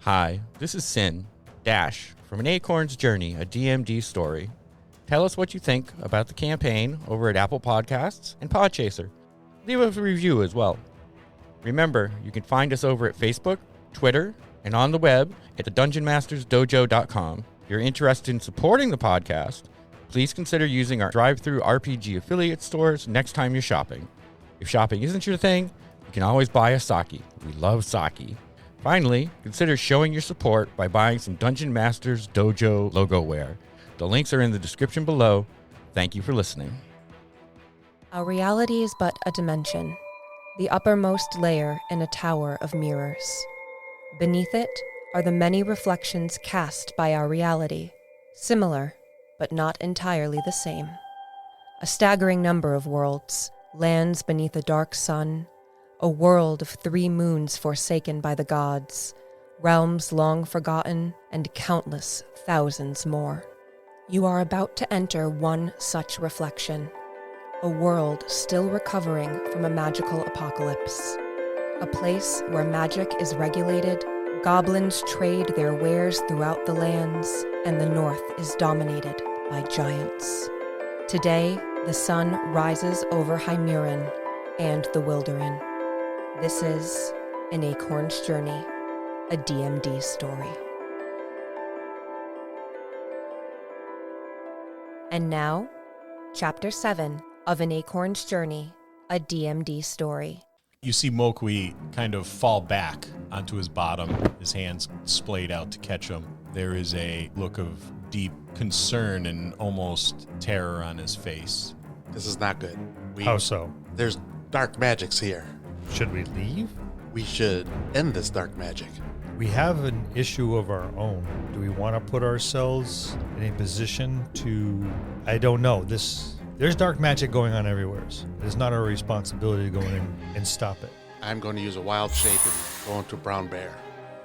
Hi, this is Sin, Dash, from an Acorn's Journey, a DMD story. Tell us what you think about the campaign over at Apple Podcasts and Podchaser. Leave us a review as well. Remember, you can find us over at Facebook, Twitter, and on the web at thedungeonmastersdojo.com. If you're interested in supporting the podcast, please consider using our drive-thru RPG affiliate stores next time you're shopping. If shopping isn't your thing, you can always buy a sake. We love sake. Finally, consider showing your support by buying some Dungeon Masters Dojo logo wear. The links are in the description below. Thank you for listening. Our reality is but a dimension, the uppermost layer in a tower of mirrors. Beneath it are the many reflections cast by our reality, similar, but not entirely the same. A staggering number of worlds, lands beneath a dark sun, a world of 3 moons forsaken by the gods, realms long forgotten, and countless thousands more. You are about to enter one such reflection, a world still recovering from a magical apocalypse. A place where magic is regulated, goblins trade their wares throughout the lands, and the north is dominated by giants. Today, the sun rises over Heimurrin and the Wilderin. This is An Acorn's Journey, a DMD story. And now, Chapter 7 of An Acorn's Journey, a DMD story. You see Mokwi kind of fall back onto his bottom, his hands splayed out to catch him. There is a look of deep concern and almost terror on his face. This is not good. How so? There's dark magics here. Should we leave? We should end this dark magic. We have an issue of our own. Do we want to put ourselves in a position to... I don't know. There's dark magic going on everywhere. It's not our responsibility to go in and stop it. I'm going to use a wild shape and go into Brown Bear.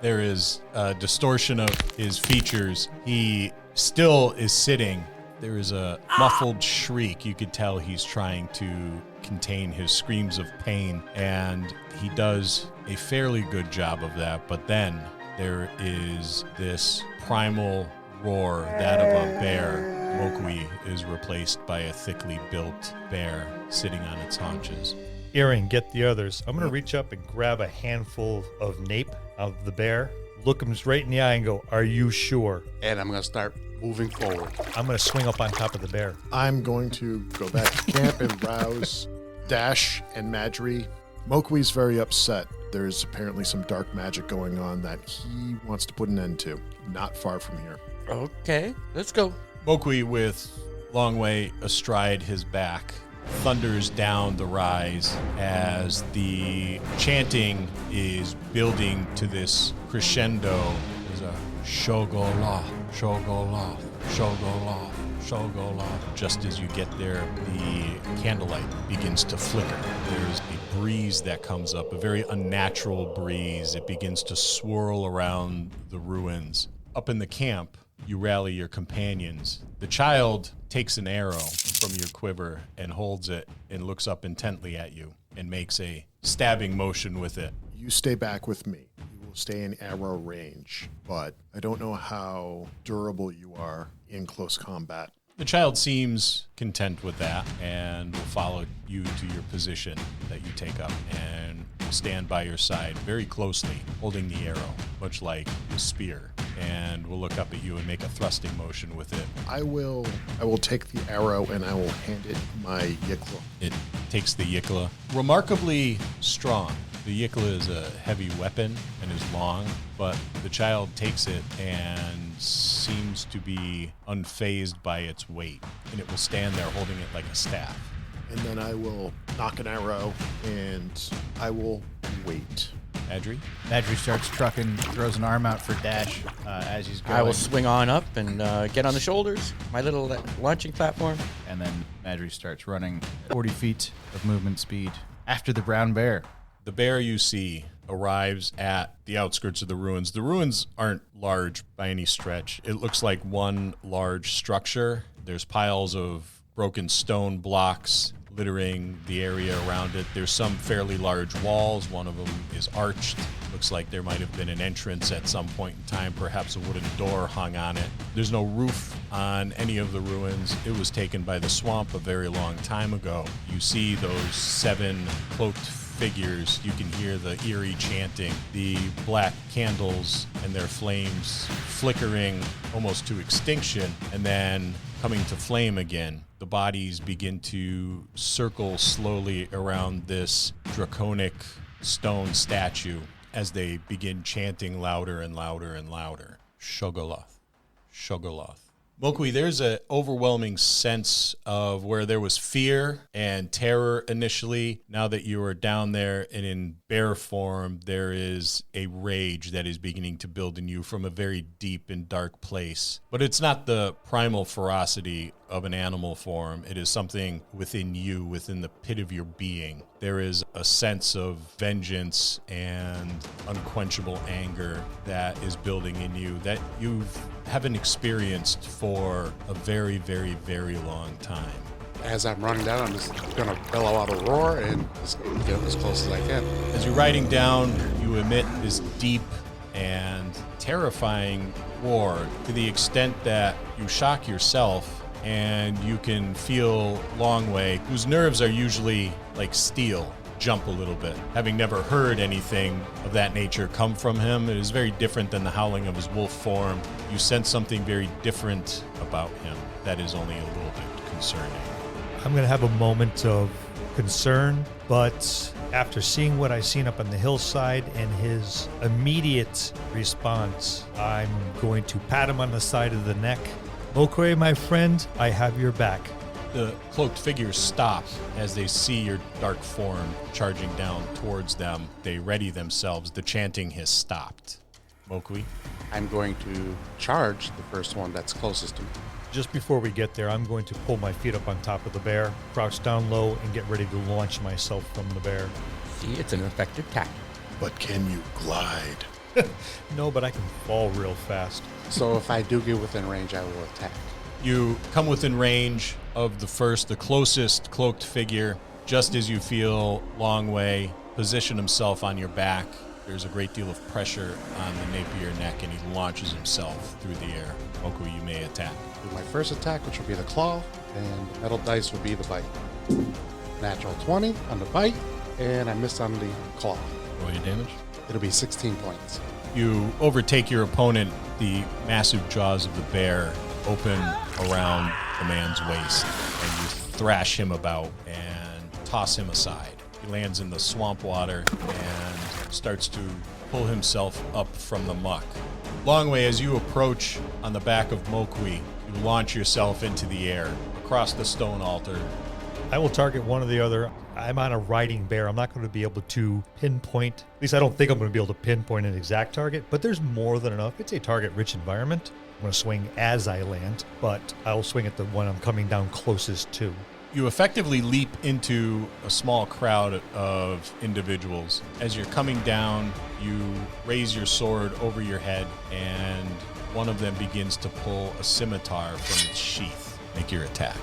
There is a distortion of his features. He still is sitting. There is a muffled shriek. You could tell he's trying to contain his screams of pain, and he does a fairly good job of that. But then there is this primal roar, that of a bear. Mokwi is replaced by a thickly built bear sitting on its haunches. Iring, get the others. I'm going to reach up and grab a handful of nape out of the bear, look him right in the eye and go, "Are you sure?" And I'm going to start moving forward. I'm going to swing up on top of the bear. I'm going to go back to camp and rouse Dash and Madry. Mokwi's very upset. There's apparently some dark magic going on that he wants to put an end to, not far from here. Okay, let's go. Mokwi, with Longwei astride his back, thunders down the rise as the chanting is building to this crescendo. There's a shogola, shogola, shogola, shogola. Just as you get there, the candlelight begins to flicker. There's a breeze that comes up, a very unnatural breeze. It begins to swirl around the ruins. Up in the camp, you rally your companions. The child takes an arrow from your quiver and holds it and looks up intently at you and makes a stabbing motion with it. You stay back with me. You will stay in arrow range, but I don't know how durable you are in close combat. The child seems content with that and will follow you to your position that you take up and stand by your side very closely, holding the arrow, much like a spear, and will look up at you and make a thrusting motion with it. I will take the arrow and I will hand it my Yikla. It takes the Yikla, remarkably strong. The Yikla is a heavy weapon and is long, but the child takes it and seems to be unfazed by its weight, and it will stand there holding it like a staff. And then I will knock an arrow and I will wait. Madry? Madry starts trucking, throws an arm out for Dash as he's going. I will swing on up and get on the shoulders, my little launching platform. And then Madry starts running 40 feet of movement speed after the brown bear. The bear you see arrives at the outskirts of the ruins. The ruins aren't large by any stretch. It looks like one large structure. There's piles of broken stone blocks littering the area around it. There's some fairly large walls. One of them is arched. Looks like there might have been an entrance at some point in time, perhaps a wooden door hung on it. There's no roof on any of the ruins. It was taken by the swamp a very long time ago. You see those 7 cloaked figures. You can hear the eerie chanting, the black candles and their flames flickering almost to extinction and then coming to flame again. The bodies begin to circle slowly around this draconic stone statue as they begin chanting louder and louder and louder. Shogoloth, Shogoloth. Mokwi, there's an overwhelming sense of where there was fear and terror initially. Now that you are down there and in bear form, there is a rage that is beginning to build in you from a very deep and dark place. But it's not the primal ferocity of an animal form. It is something within you, within the pit of your being. There is a sense of vengeance and unquenchable anger that is building in you that you haven't experienced for a very, very, very long time. As I'm running down, I'm just going to bellow out a roar and just get as close as I can. As you're riding down, you emit this deep and terrifying roar to the extent that you shock yourself and you can feel Longwei, whose nerves are usually like steel, jump a little bit. Having never heard anything of that nature come from him, it is very different than the howling of his wolf form. You sense something very different about him that is only a little bit concerning. I'm going to have a moment of concern, but after seeing what I've seen up on the hillside and his immediate response, I'm going to pat him on the side of the neck. Mokwe, my friend, I have your back. The cloaked figures stop as they see your dark form charging down towards them. They ready themselves. The chanting has stopped. Mokwe? I'm going to charge the first one that's closest to me. Just before we get there, I'm going to pull my feet up on top of the bear, crouch down low, and get ready to launch myself from the bear. See, it's an effective tactic. But can you glide? No, but I can fall real fast. So if I do get within range, I will attack. You come within range of the closest cloaked figure, just as you feel Longwei position himself on your back. There's a great deal of pressure on the nape of your neck, and he launches himself through the air. Moku, you may attack. Do my first attack, which will be the claw, and the metal dice will be the bite. Natural 20 on the bite, and I missed on the claw. Roll your damage. It'll be 16 points. You overtake your opponent. The massive jaws of the bear open around the man's waist, and you thrash him about and toss him aside. He lands in the swamp water and starts to pull himself up from the muck. Longwei, as you approach on the back of Mokwi, you launch yourself into the air across the stone altar. I will target one or the other. I'm on a riding bear. I'm not going to be able to pinpoint, at least I don't think I'm going to be able to pinpoint an exact target, but there's more than enough. It's a target-rich environment. I'm going to swing as I land, but I'll swing at the one I'm coming down closest to. You effectively leap into a small crowd of individuals. As you're coming down, you raise your sword over your head, and one of them begins to pull a scimitar from its sheath. Make your attack.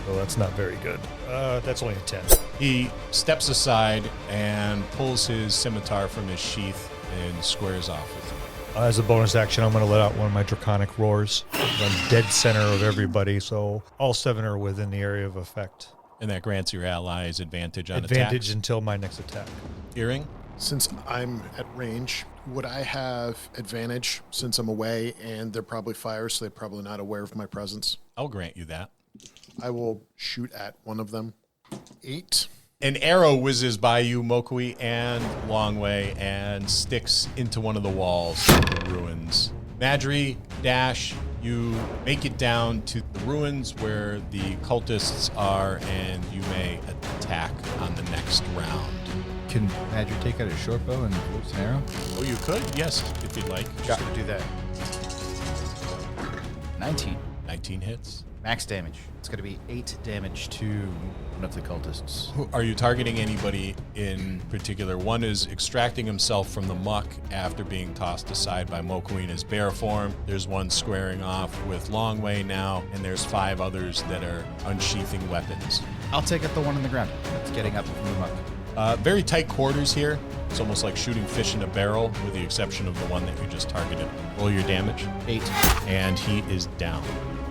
Well, that's not very good. That's only a 10. He steps aside and pulls his scimitar from his sheath and squares off with you. As a bonus action, I'm going to let out one of my draconic roars. I'm dead center of everybody, so all 7 are within the area of effect. And that grants your allies advantage on Advantage attacks. until my next attack. Iring? Since I'm at range, would I have advantage since I'm away and they're probably fire, so they're probably not aware of my presence? I'll grant you that. I will shoot at one of them. 8. An arrow whizzes by you, Mokwi and Longwei, and sticks into one of the walls of the ruins. Madry, Dash, you make it down to the ruins where the cultists are, and you may attack on the next round. Can Madry take out a short bow and use an arrow? Oh, you could? Yes, if you'd like. Just gonna do that. 19. 19 hits. Max damage. It's going to be 8 damage to one of the cultists. Are you targeting anybody in particular? One is extracting himself from the muck after being tossed aside by Mokwi in his bear form. There's one squaring off with Longwei now, and there's 5 others that are unsheathing weapons. I'll take out the one on the ground that's getting up from the muck. Very tight quarters here. It's almost like shooting fish in a barrel, with the exception of the one that you just targeted. Roll your damage. 8. And he is down.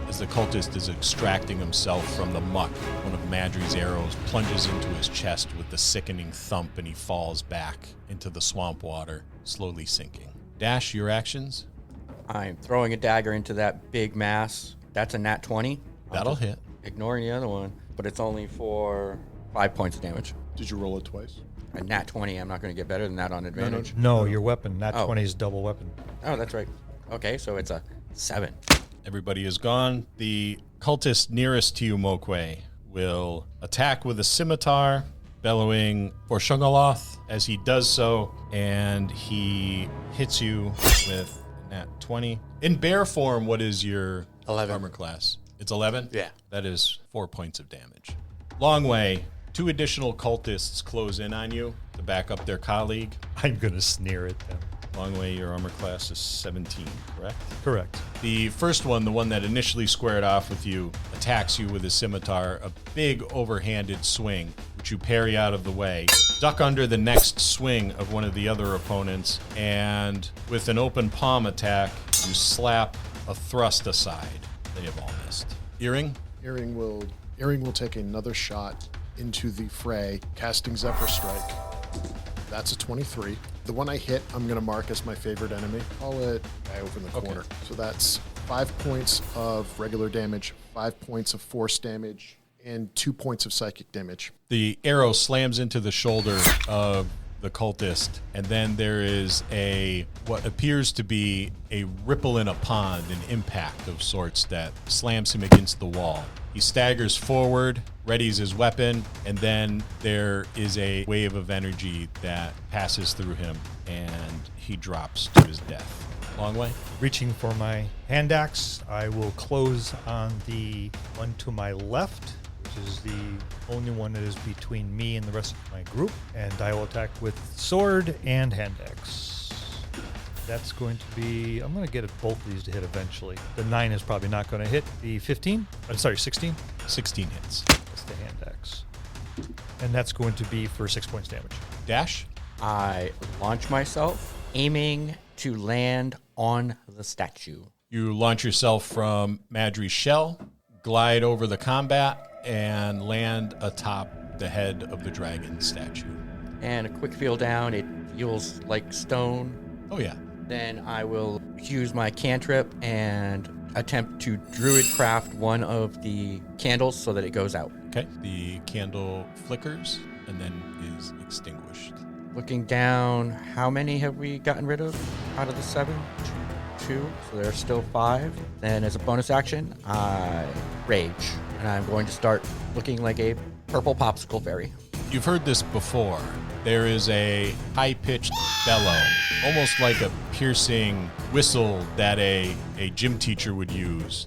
As the cultist is extracting himself from the muck, one of Madry's arrows plunges into his chest with the sickening thump, and he falls back into the swamp water, slowly sinking. Dash, your actions? I'm throwing a dagger into that big mass. That's a nat 20. That'll hit. Ignoring the other one, but it's only for 5 points of damage. Did you roll it twice? A nat 20, I'm not going to get better than that on advantage. No, your weapon. Nat Oh. 20 is double weapon. Oh, that's right. Okay, so it's a 7. Everybody is gone. The cultist nearest to you, Mokwe, will attack with a scimitar, bellowing for Shungaloth as he does so, and he hits you with a nat 20. In bear form, what is your 11. armor class? It's 11? Yeah. That is 4 points of damage. Longwei, 2 additional cultists close in on you to back up their colleague. I'm going to sneer at them. Longwei, your armor class is 17, correct? Correct. The first one, the one that initially squared off with you, attacks you with a scimitar, a big overhanded swing, which you parry out of the way, duck under the next swing of one of the other opponents, and with an open palm attack, you slap a thrust aside. They have all missed. Iring? Iring will take another shot into the fray, casting Zephyr Strike. That's a 23. The one I hit, I'm going to mark as my favorite enemy. Call it guy over in the corner. So that's 5 points of regular damage, 5 points of force damage, and 2 points of psychic damage. The arrow slams into the shoulder of the cultist, and then there is what appears to be a ripple in a pond, an impact of sorts that slams him against the wall. He staggers forward, readies his weapon, and then there is a wave of energy that passes through him, and he drops to his death. Longwei? Reaching for my hand axe, I will close on the one to my left, which is the only one that is between me and the rest of my group, and I will attack with sword and hand axe. That's going to be, I'm going to get both of these to hit eventually. The 9 is probably not going to hit. The 16? 16? 16 hits. That's the hand axe. And that's going to be for 6 points damage. Dash? I launch myself, aiming to land on the statue. You launch yourself from Madry's shell, glide over the combat, and land atop the head of the dragon statue. And a quick feel down, it feels like stone. Oh, yeah. Then I will use my cantrip and attempt to druid craft one of the candles so that it goes out. Okay. The candle flickers and then is extinguished. Looking down, how many have we gotten rid of out of the 7? 2. So there are still 5. Then as a bonus action, I rage. And I'm going to start looking like a purple popsicle fairy. You've heard this before. There is a high-pitched bellow, almost like a piercing whistle that a gym teacher would use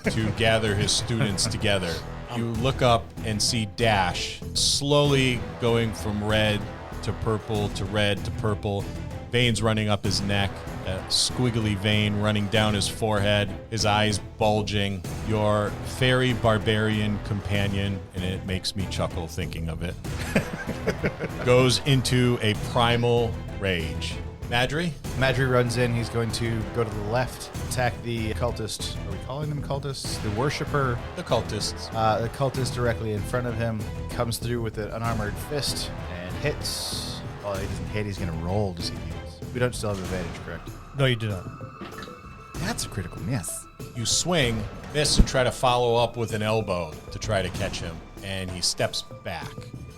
to gather his students together. You look up and see Dash slowly going from red to purple to red to purple, veins running up his neck, a squiggly vein running down his forehead, his eyes bulging. Your fairy barbarian companion, and it makes me chuckle thinking of it, goes into a primal rage. Madry? Madry runs in. He's going to go to the left, attack the cultist. Are we calling them cultists? The worshiper. The cultists. The cultist directly in front of him comes through with an unarmored fist and hits. Oh, he doesn't hit. He's going to roll to see if he hits. We don't still have advantage, correct? No, you do not. That's a critical miss. You swing, miss, and try to follow up with an elbow to try to catch him, and he steps back.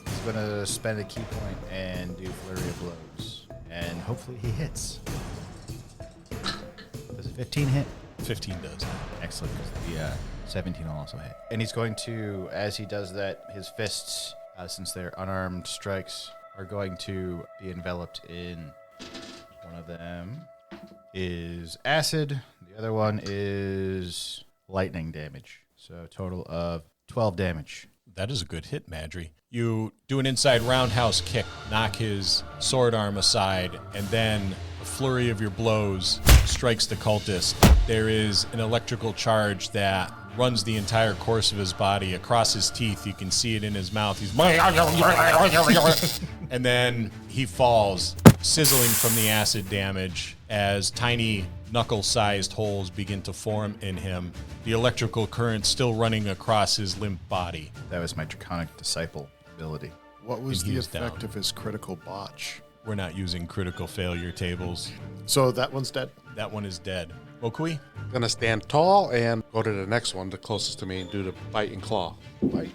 He's going to spend a key point and do flurry of blows. And hopefully he hits. Does a 15 hit? 15 does. Excellent, because the 17 will also hit. And he's going to, as he does that, his fists, since they're unarmed strikes, are going to be enveloped in... One of them is acid. The other one is lightning damage. So a total of 12 damage. That is a good hit, Madry. You do an inside roundhouse kick, knock his sword arm aside, and then a flurry of your blows strikes the cultist. There is an electrical charge that runs the entire course of his body across his teeth. You can see it in his mouth. He's and then he falls, sizzling from the acid damage as tiny knuckle-sized holes begin to form in him, the electrical current still running across his limp body. That was my Draconic Disciple ability. What was And the he's effect down. of his critical botch? We're not using critical failure tables. So that one's dead. That one is dead. Mokui? Gonna stand tall and go to the next one, the closest to me, and do the bite and claw. Bite.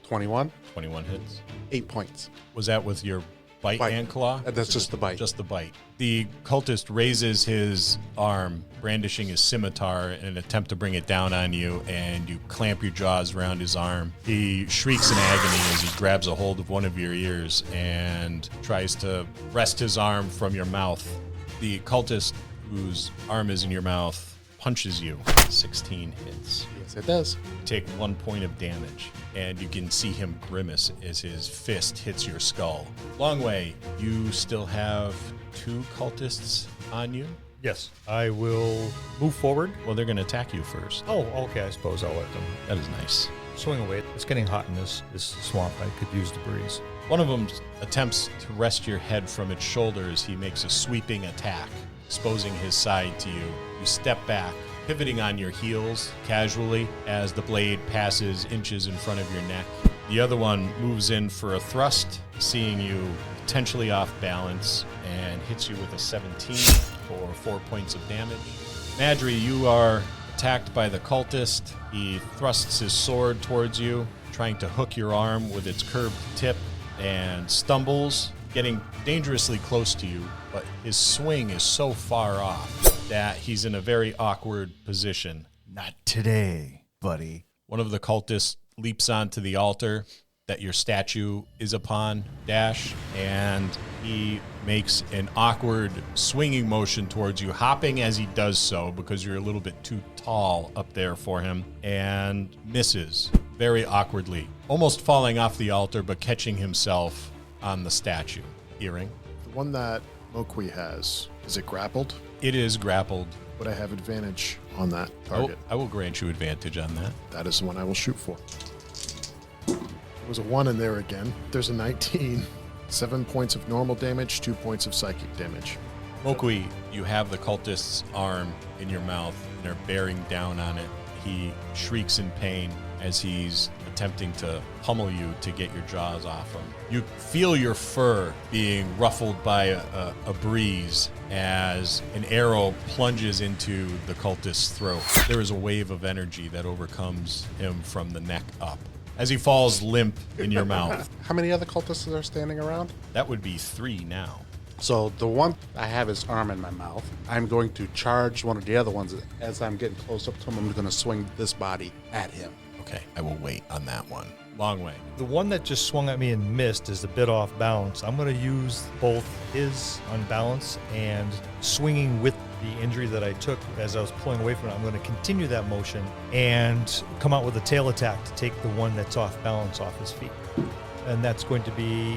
21, 21 hits. 8 points. Was that with your bite Bite. and claw? That's just the bite. Just the bite. The cultist raises his arm, brandishing his scimitar in an attempt to bring it down on you, and you clamp your jaws around his arm. He shrieks in agony as he grabs a hold of one of your ears and tries to wrest his arm from your mouth. The cultist, whose arm is in your mouth, punches you. 16 hits. Yes, it does. You take 1 point of damage, and you can see him grimace as his fist hits your skull. Longwei, you still have 2 cultists on you? Yes. I will move forward. Well, they're going to attack you first. Oh, okay. I suppose I'll let them That is nice. swing away. It's getting hot in this swamp. I could use the breeze. One of them attempts to wrest your head from its shoulders. He makes a sweeping attack, exposing his side to you. You step back, pivoting on your heels casually as the blade passes inches in front of your neck. The other one moves in for a thrust, seeing you potentially off balance, and hits you with a 17 for 4 points of damage. Madry, you are attacked by the cultist. He thrusts his sword towards you, trying to hook your arm with its curved tip, and stumbles, getting dangerously close to you, but his swing is so far off that he's in a very awkward position. Not today, buddy. One of the cultists leaps onto the altar that your statue is upon, Dash, and he makes an awkward swinging motion towards you, hopping as he does so because you're a little bit too tall up there for him, and misses very awkwardly, almost falling off the altar but catching himself on the statue. Iring? The one that Mokui has, is it grappled? It is grappled. Would I have advantage on that target? I will grant you advantage on that. That is the one I will shoot for. There was a 1 in there again. There's a 19. 7 points of normal damage, 2 points of psychic damage. Mokui, you have the cultist's arm in your mouth and are bearing down on it. He shrieks in pain as he's attempting to pummel you to get your jaws off him. You feel your fur being ruffled by a breeze as an arrow plunges into the cultist's throat. There is a wave of energy that overcomes him from the neck up as he falls limp in your mouth. How many other cultists are standing around? That would be 3 now. So the one, I have his arm in my mouth. I'm going to charge one of the other ones. As I'm getting close up to him, I'm going to swing this body at him. Okay, I will wait on that one. Longwei. The one that just swung at me and missed is a bit off balance. I'm going to use both his unbalance and swinging with the injury that I took as I was pulling away from it. I'm going to continue that motion and come out with a tail attack to take the one that's off balance off his feet. And that's going to be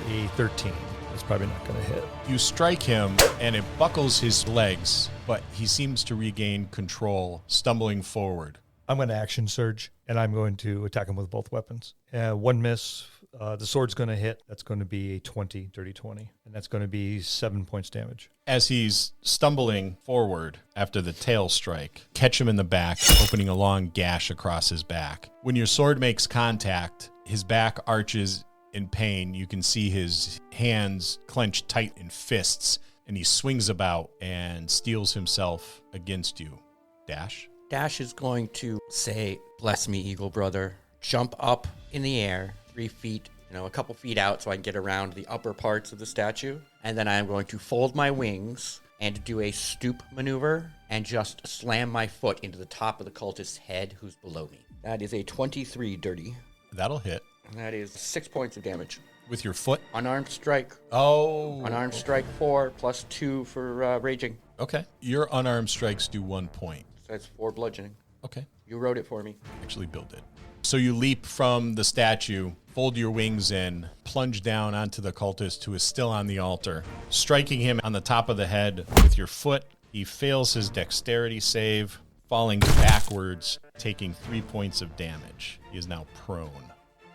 a 13. It's probably not going to hit. You strike him, and it buckles his legs, but he seems to regain control, stumbling forward. I'm going to action surge, and I'm going to attack him with both weapons. 1 miss. The sword's going to hit. That's going to be a 20, dirty 20. And that's going to be 7 points damage. As he's stumbling forward after the tail strike, catch him in the back, opening a long gash across his back. When your sword makes contact, his back arches in pain. You can see his hands clenched tight in fists, and he swings about and steels himself against you. Dash? Dash is going to say, "Bless me, Eagle Brother." Jump up in the air, 3 feet, a couple feet out so I can get around the upper parts of the statue. And then I am going to fold my wings and do a stoop maneuver and just slam my foot into the top of the cultist's head who's below me. That is a 23 dirty. That'll hit. That is 6 points of damage. With your foot? Unarmed strike. Oh. Unarmed strike 4 plus 2 for raging. Okay. Your unarmed strikes do 1 point. So that's 4 bludgeoning. Okay. You wrote it for me. Actually build it. So you leap from the statue, fold your wings in, plunge down onto the cultist who is still on the altar, striking him on the top of the head with your foot. He fails his dexterity save. falling backwards, taking 3 points of damage. He is now prone.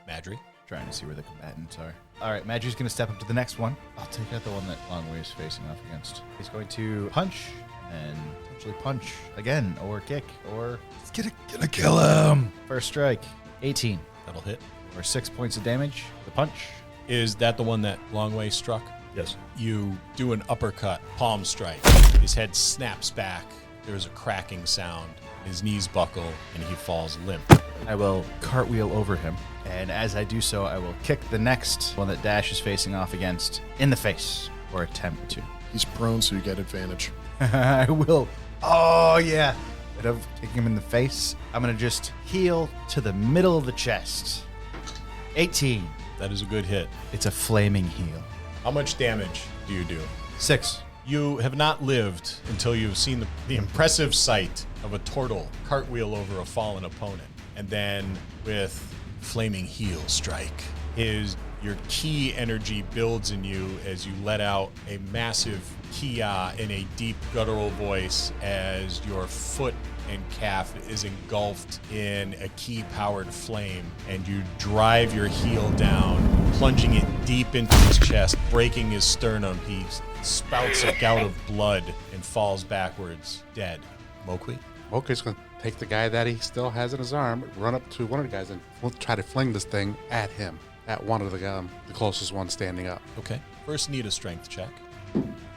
Madry? Trying to see where the combatants are. All right, Madry's going to step up to the next one. I'll take out the one that Longwei is facing off against. He's going to punch and potentially punch again, or kick, or It's gonna kill him. first strike. 18, That'll hit. or 6 points of damage. The punch. Is that the one that Longwei struck? Yes. You do an uppercut, palm strike. His head snaps back. There's a cracking sound. His knees buckle, and he falls limp. I will cartwheel over him, and as I do so, I will kick the next one that Dash is facing off against in the face, or attempt to. He's prone, so you get advantage. I will. Oh, yeah. Instead of kicking him in the face, I'm going to just heal to the middle of the chest. 18. That is a good hit. It's a flaming heal. How much damage do you do? 6. You have not lived until you've seen the impressive sight of a turtle cartwheel over a fallen opponent. And then with flaming heel strike, your ki energy builds in you as you let out a massive kia in a deep guttural voice as your foot and calf is engulfed in a ki-powered flame, and you drive your heel down, plunging it deep into his chest, breaking his sternum. He spouts a gout of blood and falls backwards, dead. Mokwi? Mokui's going to take the guy that he still has in his arm, run up to one of the guys, and we'll try to fling this thing at him, at one of the closest one standing up. Okay. First, need a strength check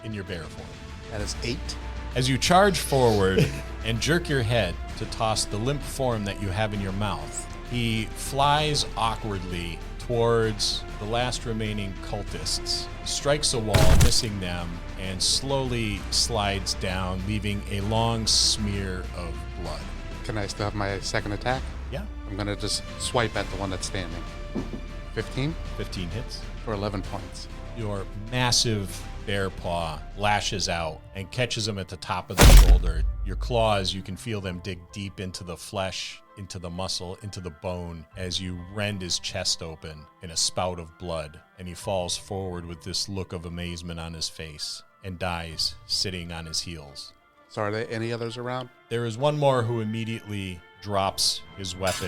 in your bear form. That is 8. As you charge forward and jerk your head to toss the limp form that you have in your mouth, he flies awkwardly towards the last remaining cultists, strikes a wall, missing them, and slowly slides down, leaving a long smear of blood. Can I still have my second attack? Yeah. I'm going to just swipe at the one that's standing. 15 15 hits. for 11 points. Your massive bear paw lashes out and catches him at the top of the shoulder. Your claws, you can feel them dig deep into the flesh, into the muscle, into the bone as you rend his chest open in a spout of blood. And he falls forward with this look of amazement on his face and dies sitting on his heels. So are there any others around? There is one more who immediately drops his weapon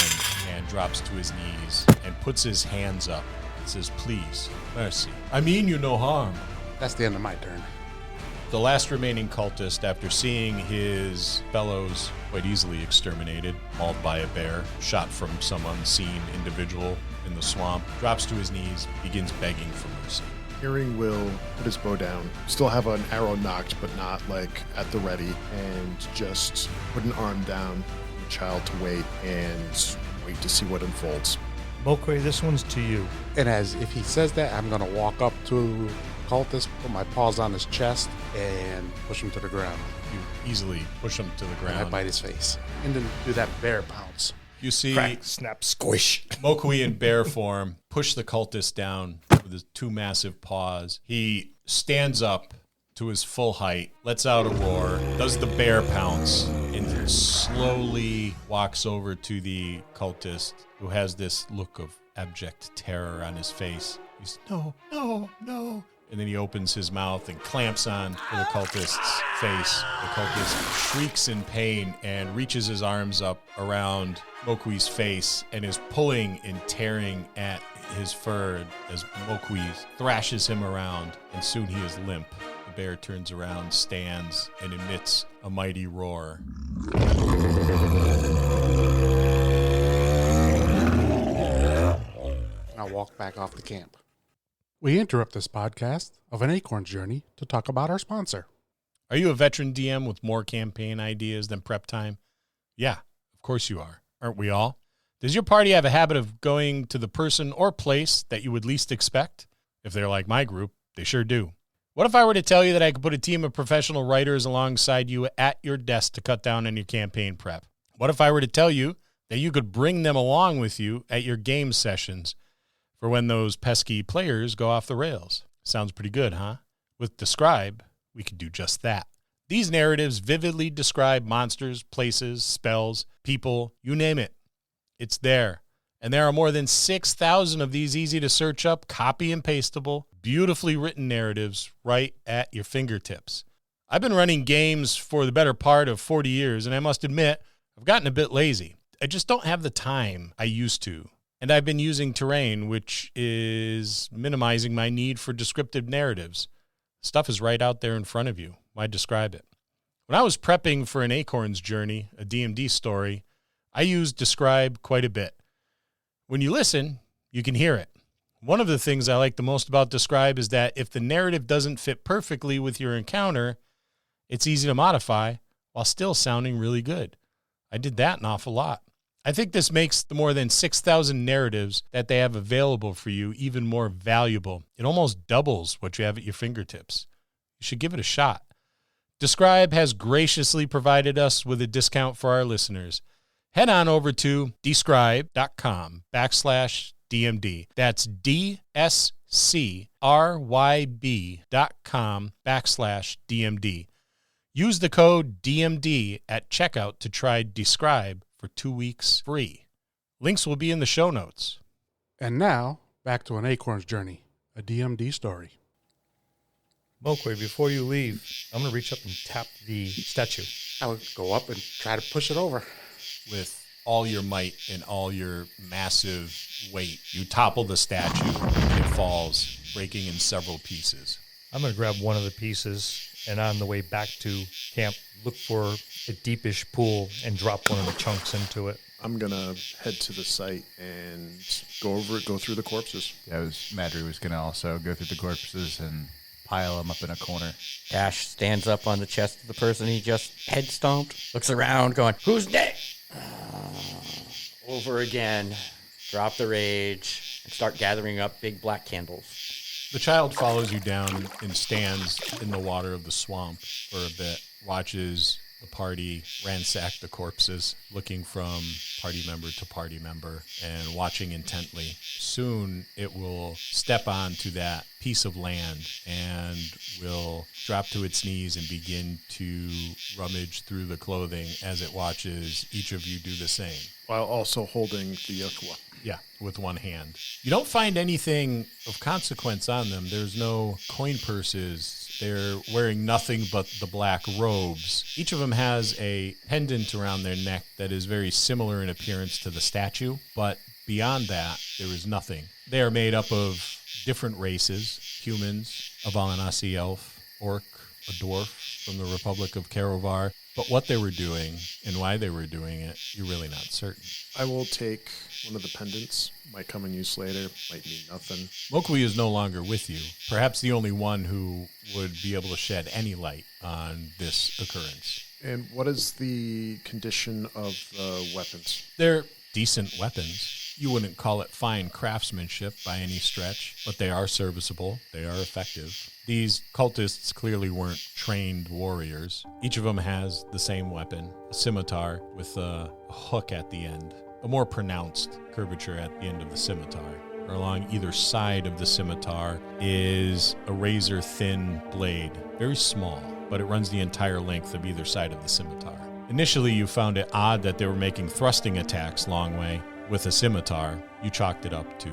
and drops to his knees and puts his hands up and says, "Please, mercy. I mean you no harm." That's the end of my turn. The last remaining cultist, after seeing his fellows quite easily exterminated, mauled by a bear, shot from some unseen individual in the swamp, drops to his knees, begins begging for mercy. Iring will put his bow down, still have an arrow knocked, but not like at the ready, and just put an arm down for the child to wait and wait to see what unfolds. Mokwe, this one's to you. And as if he says that, I'm going to walk up to cultist, put my paws on his chest, and push him to the ground. You easily push him to the And I ground. bite his face. And then do that bear pounce. You see Crack, snap, squish. Mokwi in bear form push the cultist down with his two massive paws. He stands up to his full height, lets out a roar, does the bear pounce, and slowly walks over to the cultist, who has this look of abject terror on his face. He's, "No, no, no." And then he opens his mouth and clamps on to the cultist's face. The cultist shrieks in pain and reaches his arms up around Mokwi's face and is pulling and tearing at his fur as Mokwi thrashes him around, and soon he is limp. The bear turns around, stands, and emits a mighty roar. I'll walk back off the camp. We interrupt this podcast of an Acorn journey to talk about our sponsor. Are you a veteran DM with more campaign ideas than prep time? Yeah, of course you are. Aren't we all? Does your party have a habit of going to the person or place that you would least expect? If they're like my group, they sure do. What if I were to tell you that I could put a team of professional writers alongside you at your desk to cut down on your campaign prep? What if I were to tell you that you could bring them along with you at your game sessions for when those pesky players go off the rails? Sounds pretty good, huh? With Describe, we could do just that. These narratives vividly describe monsters, places, spells, people, you name it. It's there. And there are more than 6,000 of these easy to search up, copy and pastable, beautifully written narratives right at your fingertips. I've been running games for the better part of 40 years, and I must admit, I've gotten a bit lazy. I just don't have the time I used to. And I've been using terrain, which is minimizing my need for descriptive narratives. Stuff is right out there in front of you. Why describe it? When I was prepping for an Acorn's Journey, a DMD story, I used describe quite a bit. When you listen, you can hear it. One of the things I like the most about describe is that if the narrative doesn't fit perfectly with your encounter, it's easy to modify while still sounding really good. I did that an awful lot. I think this makes the more than 6,000 narratives that they have available for you even more valuable. It almost doubles what you have at your fingertips. You should give it a shot. Describe has graciously provided us with a discount for our listeners. Head on over to describe.com/DMD. That's DSCRYB.com/DMD. Use the code DMD at checkout to try Describe for 2 weeks free. Links will be in the show notes. And now, back to an Acorn's Journey, a DMD story. Mowgli, before you leave, I'm going to reach up and tap the statue. I would go up and try to push it over. With all your might and all your massive weight, you topple the statue and it falls, breaking in several pieces. I'm going to grab one of the pieces and on the way back to camp, look for a deepish pool and drop one of the chunks into it. I'm going to head to the site and go over it, go through the corpses. Yeah, Madry was going to also go through the corpses and pile them up in a corner. Dash stands up on the chest of the person he just head stomped, looks around going, who's next? Over again, drop the rage, and start gathering up big black candles. The child follows you down and stands in the water of the swamp for a bit, watches the party ransack the corpses, looking from party member to party member and watching intently. Soon it will step onto that piece of land and will drop to its knees and begin to rummage through the clothing as it watches each of you do the same. While also holding the Yokwa. Yeah, with one hand. You don't find anything of consequence on them. There's no coin purses. They're wearing nothing but the black robes. Each of them has a pendant around their neck that is very similar in appearance to the statue, but beyond that, there is nothing. They are made up of different races: humans, a Varanasi elf, orc, a dwarf from the Republic of Karovar. But what they were doing and why they were doing it, you're really not certain. I will take one of the pendants. Might come in use later. Might mean nothing. Mowgli is no longer with you. Perhaps the only one who would be able to shed any light on this occurrence. And what is the condition of the weapons? They're decent weapons. You wouldn't call it fine craftsmanship by any stretch, but they are serviceable. They are effective. These cultists clearly weren't trained warriors. Each of them has the same weapon, a scimitar with a hook at the end, a more pronounced curvature at the end of the scimitar. Or along either side of the scimitar is a razor-thin blade, very small, but it runs the entire length of either side of the scimitar. Initially, you found it odd that they were making thrusting attacks Longwei with a scimitar. You chalked it up to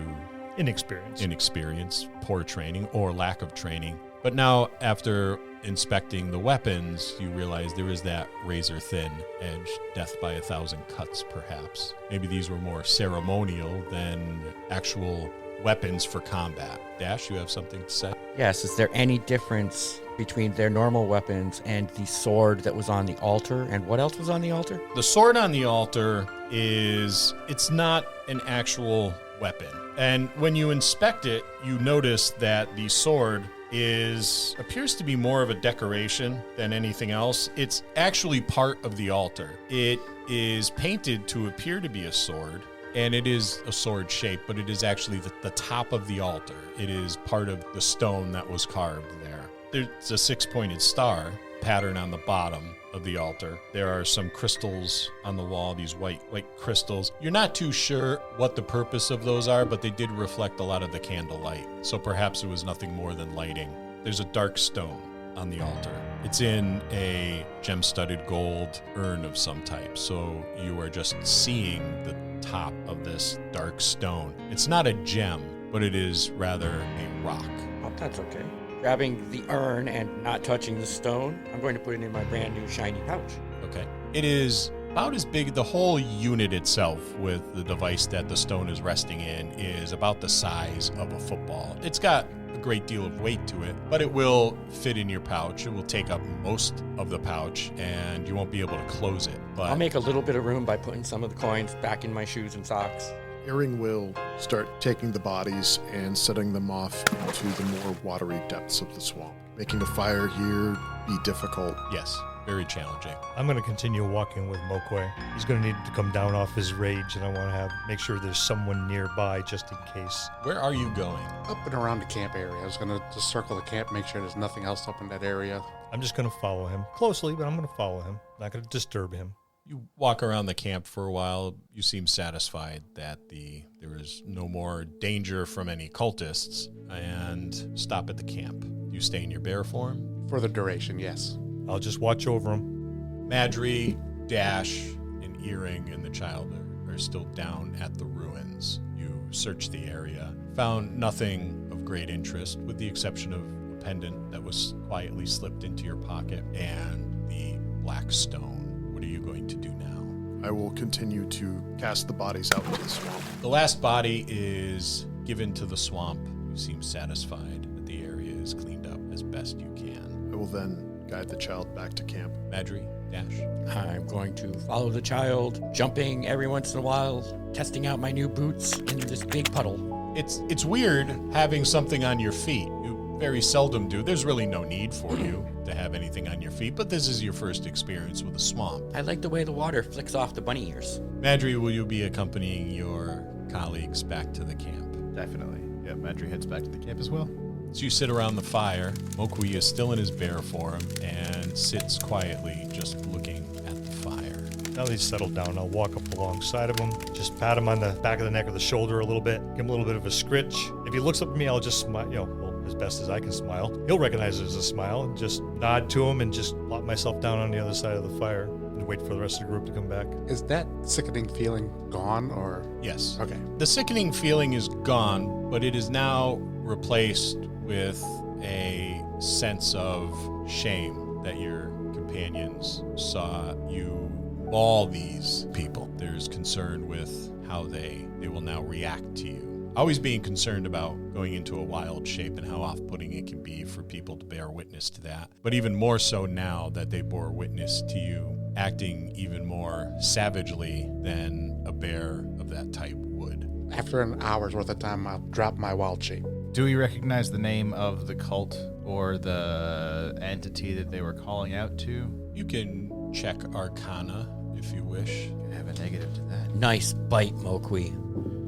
inexperience, poor training, or lack of training. But now, after inspecting the weapons, you realize there is that razor-thin edge, death by 1,000 cuts, perhaps. Maybe these were more ceremonial than actual weapons for combat. Dash, you have something to say? Yes, is there any difference between their normal weapons and the sword that was on the altar? And what else was on the altar? The sword on the altar it's not an actual weapon. And when you inspect it, you notice that the sword appears to be more of a decoration than anything else. It's actually part of the altar. It is painted to appear to be a sword, and it is a sword shape, but it is actually the top of the altar. It is part of the stone that was carved there. There's a 6-pointed star pattern on the bottom of the altar. There are some crystals on the wall, these white crystals. You're not too sure what the purpose of those are, but they did reflect a lot of the candlelight. So perhaps it was nothing more than lighting. There's a dark stone on the altar. It's in a gem-studded gold urn of some type. So you are just seeing the top of this dark stone. It's not a gem, but it is rather a rock. Oh, that's okay. Grabbing the urn and not touching the stone, I'm going to put it in my brand new shiny pouch. Okay. It is about as big. The whole unit itself, with the device that the stone is resting in, is about the size of a football. It's got a great deal of weight to it, but it will fit in your pouch. It will take up most of the pouch, and you won't be able to close it. But I'll make a little bit of room by putting some of the coins back in my shoes and socks. Iring will start taking the bodies and setting them off into the more watery depths of the swamp. Making a fire here be difficult. yes, very challenging. I'm going to continue walking with Mokwe. He's going to need to come down off his rage, and I want to make sure there's someone nearby just in case. Where are you going? Up and around the camp area. I was going to just circle the camp, make sure there's nothing else up in that area. I'm just going to follow him closely, but I'm going to follow him. Not going to disturb him. You walk around the camp for a while. You seem satisfied that there is no more danger from any cultists, and stop at the camp. You stay in your bear form. For the duration, yes. I'll just watch over him. Madry, Dash, and Iring and the child are still down at the ruins. You searched the area, found nothing of great interest, with the exception of a pendant that was quietly slipped into your pocket and the black stone. What are you going to do now? I will continue to cast the bodies out into the swamp. The last body is given to the swamp. You seem satisfied that the area is cleaned up as best you can. I will then guide the child back to camp. Madry, Dash. I'm going to follow the child, jumping every once in a while, testing out my new boots in this big puddle. It's weird having something on your feet. You very seldom do. There's really no need for you to have anything on your feet, but this is your first experience with a swamp. I like the way the water flicks off the bunny ears. Madry, will you be accompanying your colleagues back to the camp? Definitely. Yeah, Madry heads back to the camp as well. As you sit around the fire, Mokwe is still in his bear form and sits quietly just looking at the fire. Now that he's settled down, I'll walk up alongside of him, just pat him on the back of the neck or the shoulder a little bit, give him a little bit of a scritch. If he looks up at me, I'll just smile, as best as I can smile. He'll recognize it as a smile and just nod to him and just plop myself down on the other side of the fire and wait for the rest of the group to come back. Is that sickening feeling gone, or? Yes. Okay. The sickening feeling is gone, but it is now replaced with a sense of shame that your companions saw you maul these people. There's concern with how they will now react to you. Always being concerned about going into a wild shape and how off-putting it can be for people to bear witness to that. But even more so now that they bore witness to you acting even more savagely than a bear of that type would. After an hour's worth of time, I'll drop my wild shape. Do we recognize the name of the cult or the entity that they were calling out to? You can check Arcana if you wish. I have a negative to that. Nice bite, Mokwe.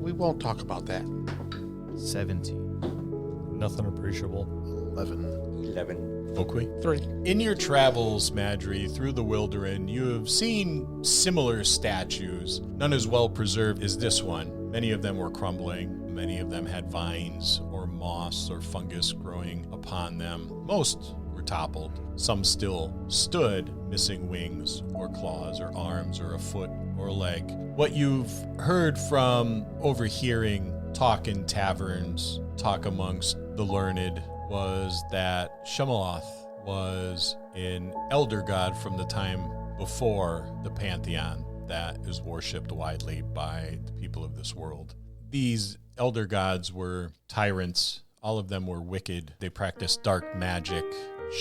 We won't talk about that. 17. Nothing appreciable. 11. 11. Mokwe? 3. In your travels, Madry, through the Wilderin, you have seen similar statues, none as well preserved as this one. Many of them were crumbling. Many of them had vines or moss or fungus growing upon them. Most were toppled. Some still stood, missing wings or claws or arms or a foot or a leg. What you've heard from overhearing talk in taverns, talk amongst the learned, was that Shemaloth was an elder god from the time before the pantheon that is worshipped widely by the people of this world. These elder gods were tyrants. All of them were wicked. They practiced dark magic.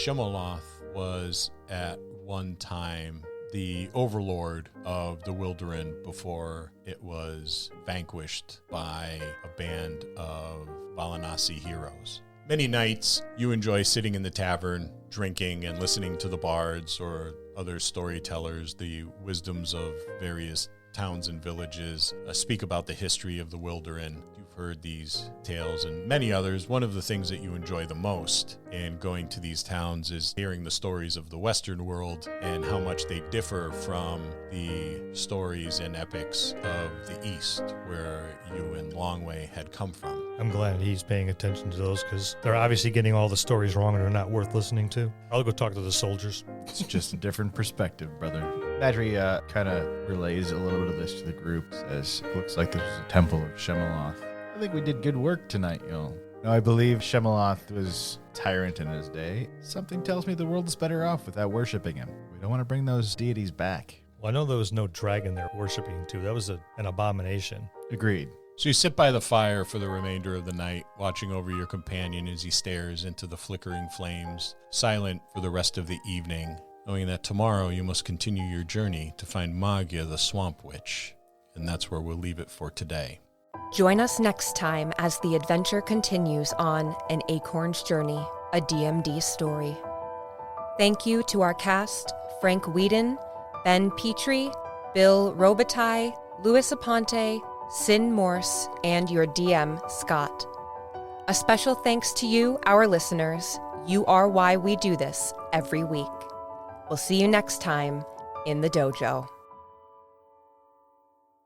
Shemaloth was at one time the overlord of the Wilderin before it was vanquished by a band of Varanasi heroes. Many nights you enjoy sitting in the tavern, drinking and listening to the bards or other storytellers, the wisdoms of various towns and villages, speak about the history of the Wilderin. You've heard these tales and many others. One of the things that you enjoy the most in going to these towns is hearing the stories of the Western world and how much they differ from the stories and epics of the East, where you and Longwei had come from. I'm glad he's paying attention to those because they're obviously getting all the stories wrong and they're not worth listening to. I'll go talk to the soldiers. It's just a different perspective, brother. Madry kind of relays a little bit of this to the group, says, it looks like there's a temple of Shemaloth. I think we did good work tonight, y'all. Now, I believe Shemeloth was tyrant in his day. Something tells me the world is better off without worshipping him. We don't want to bring those deities back. Well, I know there was no dragon they're worshiping too. That was an abomination. Agreed. So you sit by the fire for the remainder of the night, watching over your companion as he stares into the flickering flames, silent for the rest of the evening, knowing that tomorrow you must continue your journey to find Magia the Swamp Witch. And that's where we'll leave it for today. Join us next time as the adventure continues on An Acorn's Journey, a DMD story. Thank you to our cast, Frank Weiden, Ben Petrie, Bill Robitaille, Louis Aponte, Sin Morse, and your DM, Scott. A special thanks to you, our listeners. You are why we do this every week. We'll see you next time in the dojo.